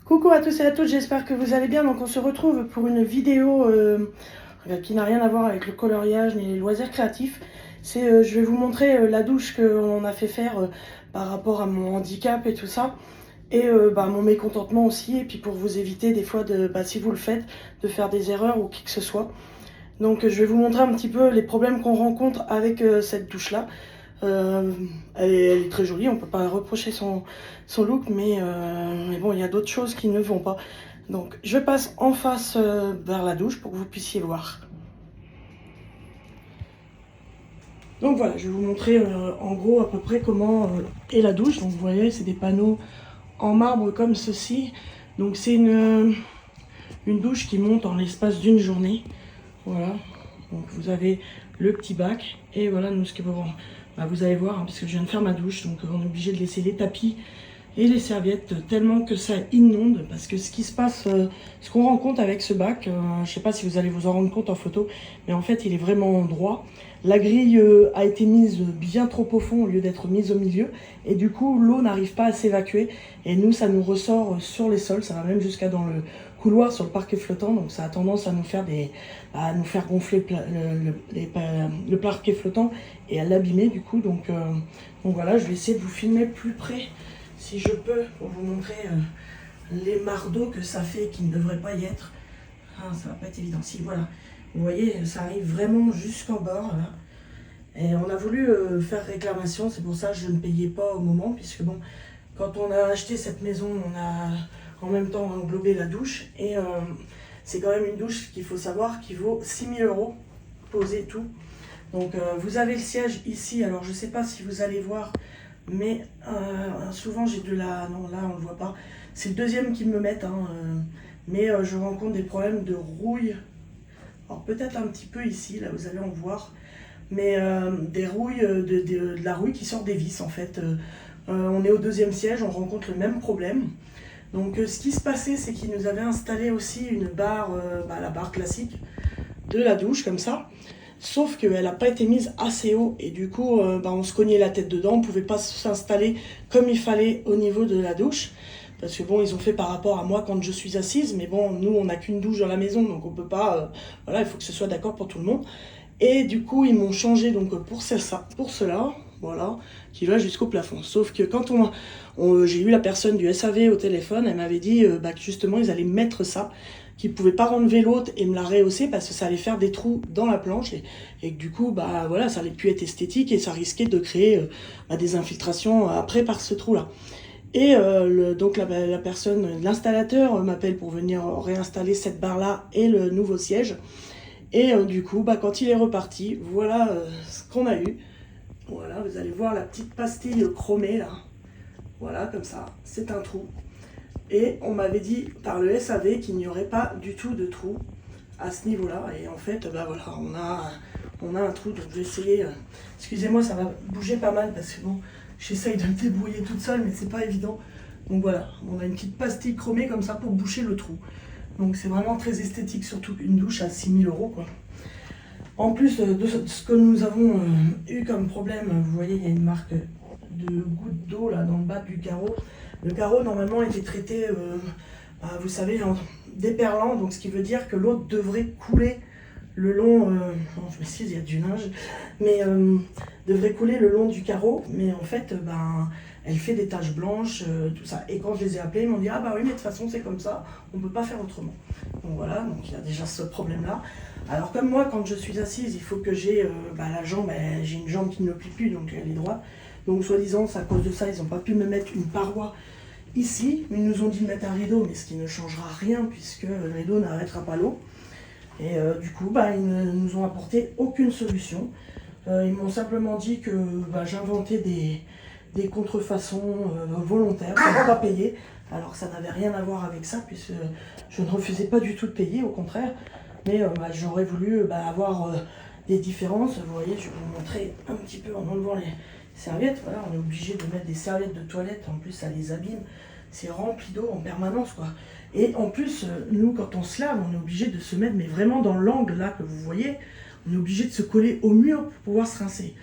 Coucou à tous et à toutes, j'espère que vous allez bien. Donc on se retrouve pour une vidéo qui n'a rien à voir avec le coloriage ni les loisirs créatifs. Je vais vous montrer la douche qu'on a fait faire par rapport à mon handicap et tout ça. Et mon mécontentement aussi, et puis pour vous éviter des fois, si vous le faites, de faire des erreurs ou qui que ce soit. Donc je vais vous montrer un petit peu les problèmes qu'on rencontre avec cette douche-là. Elle est très jolie, on ne peut pas reprocher son look, mais bon, il y a d'autres choses qui ne vont pas. Donc je passe en face vers la douche pour que vous puissiez voir. Donc voilà, je vais vous montrer en gros à peu près comment est la douche. Donc vous voyez, c'est des panneaux en marbre comme ceci. Donc c'est une douche qui monte en l'espace d'une journée. Voilà, donc vous avez le petit bac et voilà, nous ce que vous allez voir, hein, parce que je viens de faire ma douche, donc on est obligé de laisser les tapis et les serviettes tellement que ça inonde, parce que ce qui se passe, ce qu'on rencontre avec ce bac, je ne sais pas si vous allez vous en rendre compte en photo, mais en fait il est vraiment droit. La grille a été mise bien trop au fond au lieu d'être mise au milieu, et du coup l'eau n'arrive pas à s'évacuer, et nous ça nous ressort sur les sols, ça va même jusqu'à dans le couloir sur le parquet flottant, donc ça a tendance à nous faire gonfler le parquet flottant et à l'abîmer du coup. Donc voilà, je vais essayer de vous filmer plus près si je peux pour vous montrer les mardeaux que ça fait qui ne devraient pas y être. Ah, ça va pas être évident. Si, voilà, vous voyez, ça arrive vraiment jusqu'en bord là. Et on a voulu faire réclamation, c'est pour ça que je ne payais pas au moment, puisque bon, quand on a acheté cette maison, on a en même temps englobé la douche, et c'est quand même une douche qu'il faut savoir qui vaut 6 000 €, posé tout. Donc vous avez le siège ici, alors je sais pas si vous allez voir, mais souvent j'ai de la... Non, là on le voit pas, c'est le deuxième qu'ils me mettent, hein, mais je rencontre des problèmes de rouille. Alors peut-être un petit peu ici, là vous allez en voir, mais des rouilles, de la rouille qui sort des vis en fait. On est au deuxième siège, on rencontre le même problème. Donc ce qui se passait, c'est qu'ils nous avaient installé aussi une barre, la barre classique de la douche comme ça, sauf qu'elle n'a pas été mise assez haut, et du coup on se cognait la tête dedans, on ne pouvait pas s'installer comme il fallait au niveau de la douche, parce que bon, ils ont fait par rapport à moi quand je suis assise, mais bon, nous on n'a qu'une douche dans la maison, donc on peut pas, voilà, il faut que ce soit d'accord pour tout le monde. Et du coup ils m'ont changé donc pour cela, voilà, qui va jusqu'au plafond. Sauf que quand j'ai eu la personne du SAV au téléphone, elle m'avait dit que justement ils allaient mettre ça, qu'ils ne pouvaient pas enlever l'autre et me la rehausser parce que ça allait faire des trous dans la planche, et que du coup voilà, ça allait plus être esthétique et ça risquait de créer des infiltrations après par ce trou là. Et donc la personne, l'installateur m'appelle pour venir réinstaller cette barre là et le nouveau siège. Et du coup, quand il est reparti, voilà ce qu'on a eu. Voilà, vous allez voir la petite pastille chromée là. Voilà, comme ça, c'est un trou. Et on m'avait dit par le SAV qu'il n'y aurait pas du tout de trou à ce niveau-là. Et en fait, voilà, on a un trou. Donc je vais essayer. Excusez-moi, ça va bouger pas mal parce que bon, j'essaye de me débrouiller toute seule, mais c'est pas évident. Donc voilà, on a une petite pastille chromée comme ça pour boucher le trou. Donc c'est vraiment très esthétique, surtout une douche à 6 000 € quoi. En plus de ce que nous avons eu comme problème, vous voyez, il y a une marque de goutte d'eau là dans le bas du carreau. Le carreau normalement était traité, vous savez, en déperlant, donc ce qui veut dire que l'eau devrait couler le long, je m'excuse, il y a du linge, mais devrait couler le long du carreau, mais en fait, elle fait des taches blanches, tout ça. Et quand je les ai appelés, ils m'ont dit, ah bah oui, mais de toute façon, c'est comme ça, on ne peut pas faire autrement. Donc voilà, donc il y a déjà ce problème-là. Alors comme moi, quand je suis assise, il faut que j'ai la jambe, j'ai une jambe qui ne me plie plus, donc elle est droite. Donc soi-disant, c'est à cause de ça, ils n'ont pas pu me mettre une paroi ici. Ils nous ont dit de mettre un rideau, mais ce qui ne changera rien, puisque le rideau n'arrêtera pas l'eau. Et du coup, ils ne nous ont apporté aucune solution. Ils m'ont simplement dit que j'inventais des contrefaçons volontaires pour ne pas payer, alors que ça n'avait rien à voir avec ça, puisque je ne refusais pas du tout de payer, au contraire. Mais j'aurais voulu avoir des différences. Vous voyez, je vais vous montrer un petit peu en enlevant les serviettes. Voilà, on est obligé de mettre des serviettes de toilette, en plus ça les abîme. C'est rempli d'eau en permanence, quoi. Et en plus, nous, quand on se lave, on est obligé de se mettre, mais vraiment dans l'angle là que vous voyez, on est obligé de se coller au mur pour pouvoir se rincer.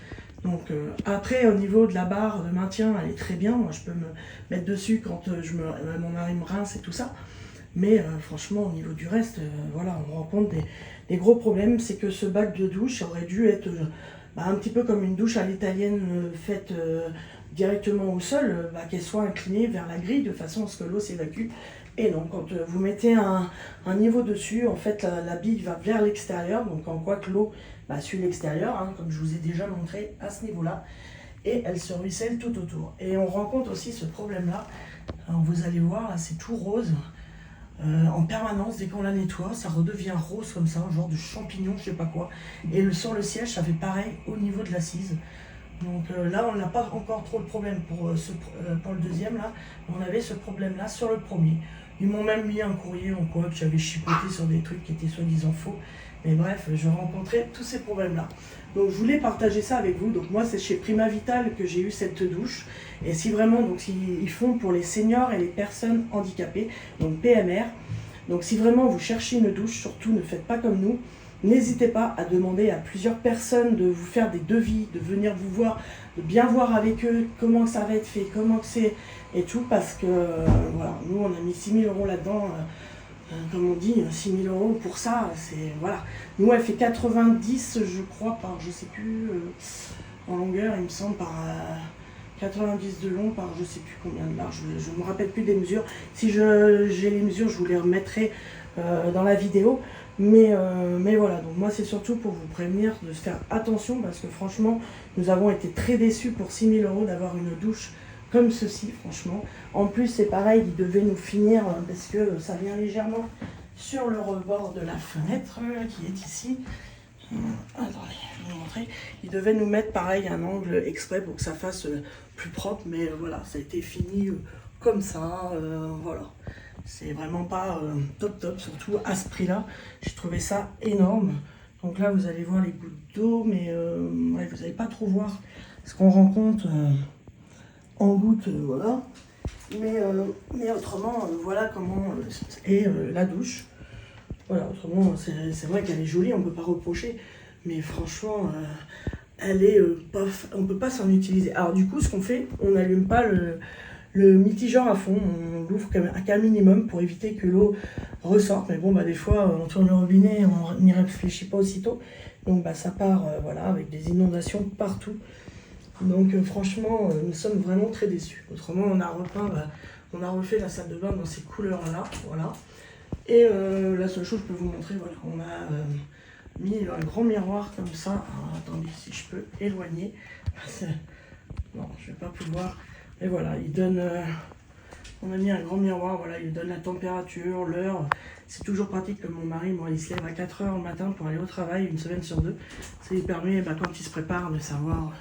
Donc après, au niveau de la barre de maintien, elle est très bien. Moi, je peux me mettre dessus quand mon mari me rince et tout ça. Mais franchement, au niveau du reste, voilà, on rencontre des gros problèmes. C'est que ce bac de douche aurait dû être un petit peu comme une douche à l'italienne faite directement au sol, qu'elle soit inclinée vers la grille de façon à ce que l'eau s'évacue. Et non, quand vous mettez un niveau dessus, en fait, la bille va vers l'extérieur. Donc en quoi que l'eau suit l'extérieur, hein, comme je vous ai déjà montré à ce niveau-là. Et elle se ruisselle tout autour. Et on rencontre aussi ce problème-là. Alors, vous allez voir, là, c'est tout rose. En permanence, dès qu'on la nettoie, ça redevient rose comme ça, un genre de champignon, je sais pas quoi. Et sur le siège, ça fait pareil au niveau de l'assise. Donc là, on n'a pas encore trop de problème pour le deuxième, là. On avait ce problème-là sur le premier. Ils m'ont même mis un courrier en quoi que j'avais chipoté sur des trucs qui étaient soi-disant faux. Mais bref, je rencontrais tous ces problèmes-là. Donc je voulais partager ça avec vous. Donc moi, c'est chez Prima Vital que j'ai eu cette douche. Et si vraiment, donc ils font pour les seniors et les personnes handicapées, donc PMR. Donc si vraiment vous cherchez une douche, surtout ne faites pas comme nous. N'hésitez pas à demander à plusieurs personnes de vous faire des devis, de venir vous voir, de bien voir avec eux comment ça va être fait, comment c'est et tout. Parce que voilà, nous on a mis 6 000 € là-dedans. Comme on dit, 6 000 € pour ça, c'est voilà. Nous, elle fait 90, je crois, par, je sais plus, en longueur, il me semble, par 90 de long, par je sais plus combien de large, je ne me rappelle plus des mesures. Si j'ai les mesures, je vous les remettrai dans la vidéo. Mais voilà, donc moi, c'est surtout pour vous prévenir de faire attention, parce que franchement, nous avons été très déçus pour 6 000 € d'avoir une douche comme ceci, franchement. En plus, c'est pareil, il devait nous finir, parce que ça vient légèrement sur le rebord de la fenêtre qui est ici. Attendez, je vais vous montrer. Il devait nous mettre pareil un angle exprès pour que ça fasse plus propre, mais voilà, ça a été fini comme ça, voilà. C'est vraiment pas top, surtout à ce prix-là. J'ai trouvé ça énorme. Donc là, vous allez voir les gouttes d'eau, mais ouais, vous n'allez pas trop voir ce qu'on rencontre en gouttes, voilà. Mais autrement, voilà comment est la douche. Voilà, autrement, c'est vrai qu'elle est jolie, on ne peut pas reprocher. Mais franchement, elle est on ne peut pas s'en utiliser. Alors du coup, ce qu'on fait, on n'allume pas le mitigeur à fond, on l'ouvre qu'un minimum pour éviter que l'eau ressorte. Mais bon, des fois, on tourne le robinet, on n'y réfléchit pas aussitôt. Donc ça part voilà, avec des inondations partout. Donc franchement, nous sommes vraiment très déçus. Autrement, on a repeint, on a refait la salle de bain dans ces couleurs-là, voilà. Et la seule chose que je peux vous montrer, voilà, on a mis un grand miroir comme ça. Alors, attendez, si je peux éloigner. Non, je vais pas pouvoir. Et voilà, il donne. On a mis un grand miroir, voilà, il donne la température, l'heure. C'est toujours pratique que mon mari, moi, il se lève à 4 h le matin pour aller au travail, une semaine sur deux. Ça lui permet, quand il se prépare, de savoir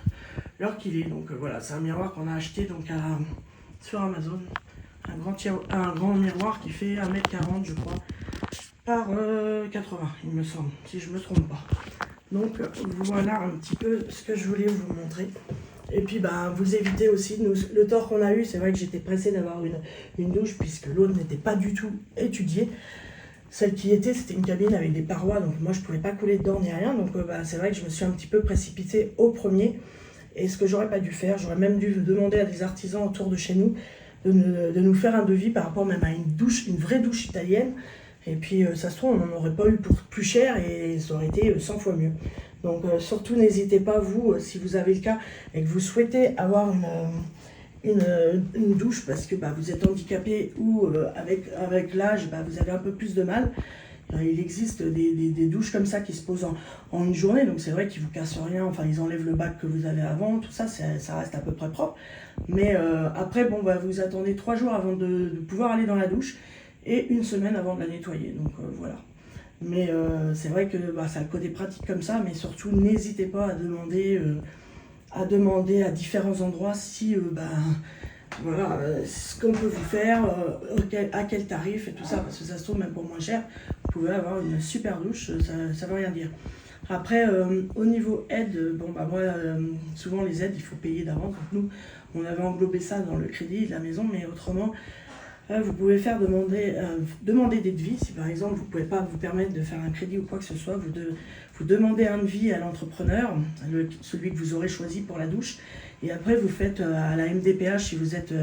l'heure qu'il est. Donc voilà, c'est un miroir qu'on a acheté donc, sur Amazon. Un grand miroir qui fait 1,40 m, je crois, par 80, il me semble, si je ne me trompe pas. Donc voilà un petit peu ce que je voulais vous montrer. Et puis vous évitez aussi, le tort qu'on a eu, c'est vrai que j'étais pressée d'avoir une douche puisque l'autre n'était pas du tout étudiée. Celle qui était, c'était une cabine avec des parois, donc moi je ne pouvais pas couler dedans ni rien. Donc c'est vrai que je me suis un petit peu précipitée au premier. Et ce que j'aurais pas dû faire, j'aurais même dû demander à des artisans autour de chez nous de nous faire un devis par rapport même à une vraie douche italienne. Et puis ça se trouve, on n'en aurait pas eu pour plus cher et ça aurait été 100 fois mieux. Donc surtout n'hésitez pas, vous, si vous avez le cas et que vous souhaitez avoir une douche parce que vous êtes handicapé ou avec l'âge, vous avez un peu plus de mal. Il existe des douches comme ça qui se posent en une journée, donc c'est vrai qu'ils ne vous cassent rien, enfin ils enlèvent le bac que vous avez avant, tout ça, ça reste à peu près propre. Mais après, vous attendez 3 jours avant de pouvoir aller dans la douche et 1 semaine avant de la nettoyer, donc voilà. Mais c'est vrai que ça a le côté pratique comme ça, mais surtout n'hésitez pas à demander à différents endroits si voilà, ce qu'on peut vous faire, à quel tarif et tout ça, parce que ça se trouve même pour moins cher, vous pouvez avoir une super douche, ça veut rien dire. Après, au niveau aide, moi, souvent les aides, il faut payer d'avance. Donc nous, on avait englobé ça dans le crédit de la maison, mais autrement, Vous pouvez faire demander des devis. Si par exemple vous ne pouvez pas vous permettre de faire un crédit ou quoi que ce soit, vous demandez un devis à l'entrepreneur, celui que vous aurez choisi pour la douche. Et après vous faites à la MDPH, si vous êtes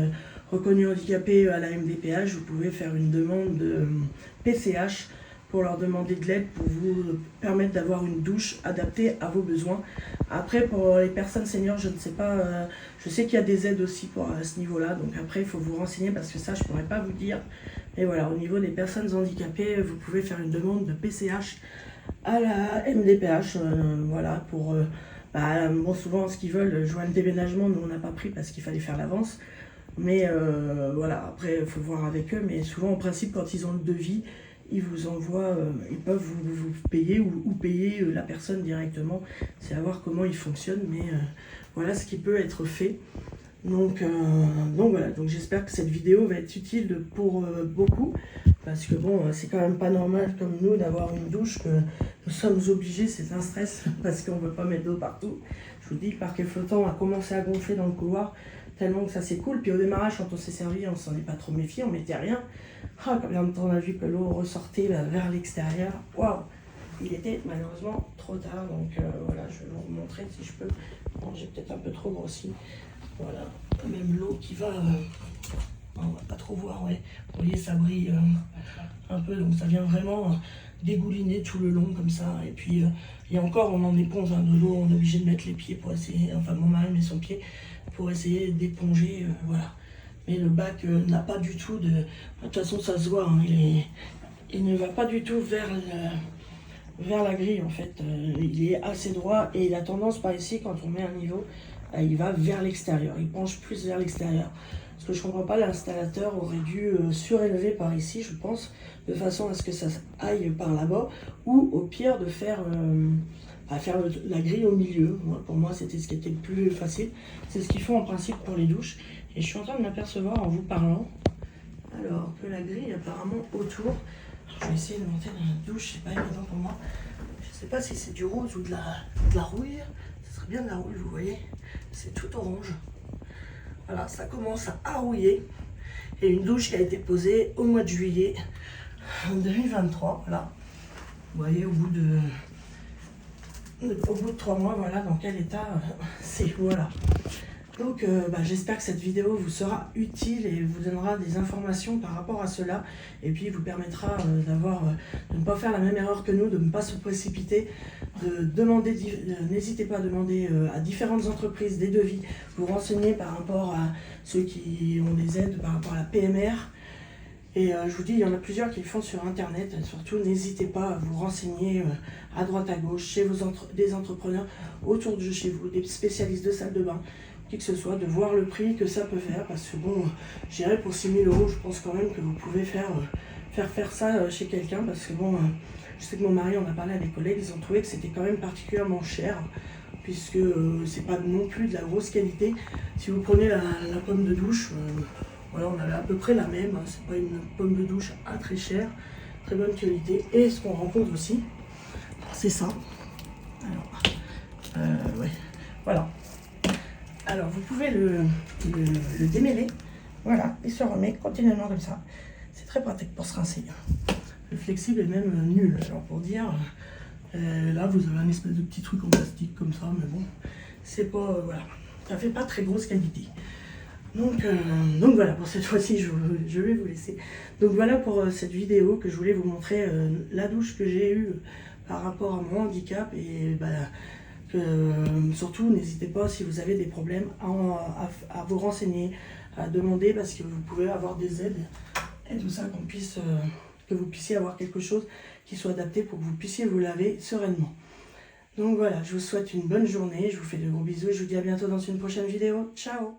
reconnu handicapé à la MDPH, vous pouvez faire une demande de PCH pour leur demander de l'aide pour vous permettre d'avoir une douche adaptée à vos besoins. Après, pour les personnes seniors, je ne sais pas, je sais qu'il y a des aides aussi à ce niveau-là, donc après il faut vous renseigner parce que ça je ne pourrais pas vous dire. Mais voilà, au niveau des personnes handicapées, vous pouvez faire une demande de PCH à la MDPH, voilà, pour... bon, souvent ce qu'ils veulent, joindre le déménagement, nous on n'a pas pris parce qu'il fallait faire l'avance. Mais voilà, après il faut voir avec eux, mais souvent en principe quand ils ont le devis, ils vous envoient, ils peuvent vous payer ou payer la personne directement. C'est à voir comment ils fonctionnent, mais voilà ce qui peut être fait. Donc voilà, donc j'espère que cette vidéo va être utile pour beaucoup, parce que bon, c'est quand même pas normal comme nous d'avoir une douche que nous sommes obligés, c'est un stress, parce qu'on ne veut pas mettre d'eau partout. Je vous dis, le parquet flottant a commencé à gonfler dans le couloir, tellement que ça s'écoule. Puis au démarrage, quand on s'est servi, on s'en est pas trop méfié, on mettait rien. Ah, combien de temps on a vu que l'eau ressortait vers l'extérieur. Waouh! Il était malheureusement trop tard, donc voilà, je vais vous montrer si je peux. Bon, j'ai peut-être un peu trop grossi. Voilà, même l'eau qui va... on va pas trop voir, ouais. Vous voyez, ça brille un peu, donc ça vient vraiment dégouliner tout le long comme ça. Et puis, et encore, on en éponge de l'eau, on est obligé de mettre les pieds pour essayer, enfin mon mari met son pied pour essayer d'éponger, voilà. Mais le bac n'a pas du tout de... De toute façon, ça se voit, hein, il ne va pas du tout vers la grille, en fait. Il est assez droit et il a tendance, par ici, quand on met un niveau, il va vers l'extérieur, il penche plus vers l'extérieur. Ce que je comprends pas, l'installateur aurait dû surélever par ici, je pense, de façon à ce que ça aille par là-bas, ou au pire de faire... la grille au milieu. Pour moi, c'était ce qui était le plus facile. C'est ce qu'ils font en principe pour les douches. Et je suis en train de m'apercevoir en vous parlant, alors que la grille apparemment autour. Je vais essayer de monter dans la douche, c'est pas évident pour moi. Je sais pas si c'est du rose ou de la rouille. Ce serait bien de la rouille, vous voyez. C'est tout orange. Voilà, ça commence à rouiller. Et une douche qui a été posée au mois de juillet 2023. Voilà. Vous voyez, au bout de 3 mois, voilà dans quel état c'est. Voilà. Donc j'espère que cette vidéo vous sera utile et vous donnera des informations par rapport à cela. Et puis vous permettra de ne pas faire la même erreur que nous, de ne pas se précipiter, de demander, n'hésitez pas à demander à différentes entreprises des devis, vous renseigner par rapport à ceux qui ont des aides, par rapport à la PMR. Et je vous dis, il y en a plusieurs qui le font sur internet. Surtout, n'hésitez pas à vous renseigner à droite à gauche, chez des entrepreneurs autour de chez vous, des spécialistes de salle de bain, qui que ce soit, de voir le prix que ça peut faire. Parce que bon, j'irais pour 6 000 €, je pense quand même que vous pouvez faire ça chez quelqu'un. Parce que bon, je sais que mon mari, on a parlé à des collègues, ils ont trouvé que c'était quand même particulièrement cher, puisque c'est pas non plus de la grosse qualité. Si vous prenez la pomme de douche, voilà, on a à peu près la même, hein. C'est pas une pomme de douche à très chère, très bonne qualité. Et ce qu'on rencontre aussi, c'est ça. Alors, ouais, voilà. Alors, vous pouvez le démêler, voilà, il se remet continuellement comme ça. C'est très pratique pour se rincer. Le flexible est même nul, alors pour dire, là vous avez un espèce de petit truc en plastique comme ça, mais bon, c'est pas, voilà, ça fait pas très grosse qualité. Donc voilà, pour cette fois-ci, je vais vous laisser. Donc voilà pour cette vidéo que je voulais vous montrer la douche que j'ai eue par rapport à mon handicap. Et surtout, n'hésitez pas si vous avez des problèmes à vous renseigner, à demander, parce que vous pouvez avoir des aides et tout ça, que vous puissiez avoir quelque chose qui soit adapté pour que vous puissiez vous laver sereinement. Donc voilà, je vous souhaite une bonne journée, je vous fais de gros bisous et je vous dis à bientôt dans une prochaine vidéo. Ciao!